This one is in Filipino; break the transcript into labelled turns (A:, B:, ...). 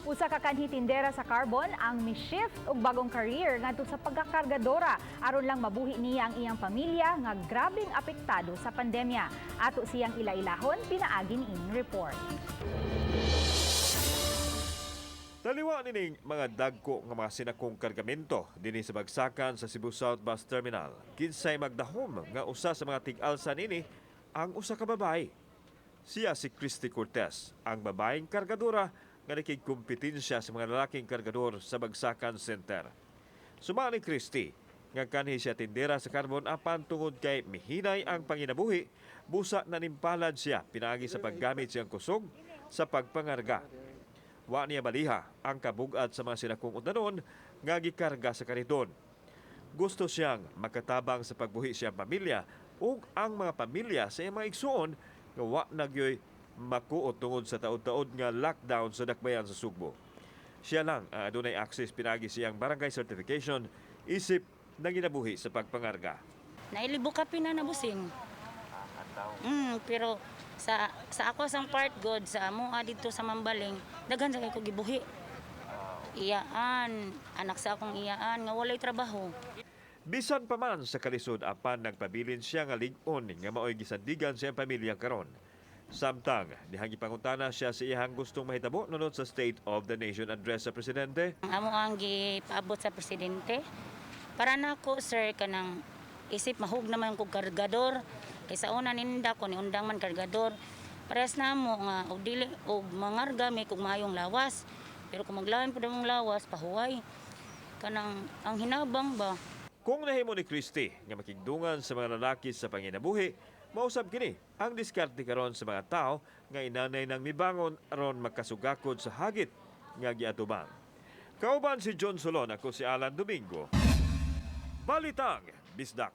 A: Usa ka kanhi tindera sa carbon ang mi-shift og bagong career ngadto sa pagkakargadora aron lang mabuhi niya ang iyang pamilya nga grabeng apektado sa pandemya. Ato siyang ila-ilahon pinaagi niining report.
B: Taliwa nining mga dagko nga mga sinakong kargamento dinhi sa bagsakan sa Cebu South Bus Terminal. Kinsay magdahom nga usa sa mga tig-alsa nini ang usa ka babae. Siya si Christy Cortez, ang babaeng kargadora nga nakigkompetensya sa mga lalaking kargador sa Bagsakan Center. Sumali Christy, nga kanhi siya tindera sa carbon apan tungod kay mihinay ang panginabuhi, busa na nimpalad siya pinaagi sa paggamit siyang kusog sa pagpangarga. Wa niya baliha ang kabugad sa mga sinakong utanon nga gikarga sa kariton. Gusto siyang makatabang sa pagbuhi siyang pamilya ug ang mga pamilya sa iyang mga igsuon nga wa nagyoy makuot tungod sa taod-taod nga lockdown sa dakbayan sa Sugbo. Siya lang ang adunay access pinagi siyang barangay certification isip na ginabuhi sa pagpangarga.
C: Nailibo ka pinanabusing. Pero sa ako sang part god sa amoa dito sa Mambaling, daghan sa kay ko gibuhi. Iyaan, anak sa akong iyaan nga walay trabaho.
B: Bisan pa man sa kalisod apan nagpabilin siya nga lig-on nga maoy gisandigan sa iyang pamilya karon. Samtang dihang gipangutana siya sa iyang gustong mahitabo nunod sa State of the Nation address sa presidente.
C: Amo ang gipaabot sa presidente. Para nako sir kanang isip mahug naman kog kargador. Kaysa una ninda ko ni undang man kargador. Parehas na mo nga og dili og mangarga may kog mayong lawas. Pero kung maglawan pud ang lawas pahuway kanang ang hinabang ba.
B: Kung nahimo ni Christy nga makigdungan sa mga lalaki sa panginabuhi, mausab kini ang diskarte karon sa mga tao nga inanay nang mibangon aron makasugakod sa hagit nga giatubang. Kauban si John Solon, ako si Alan Domingo. Balitang Bisdak.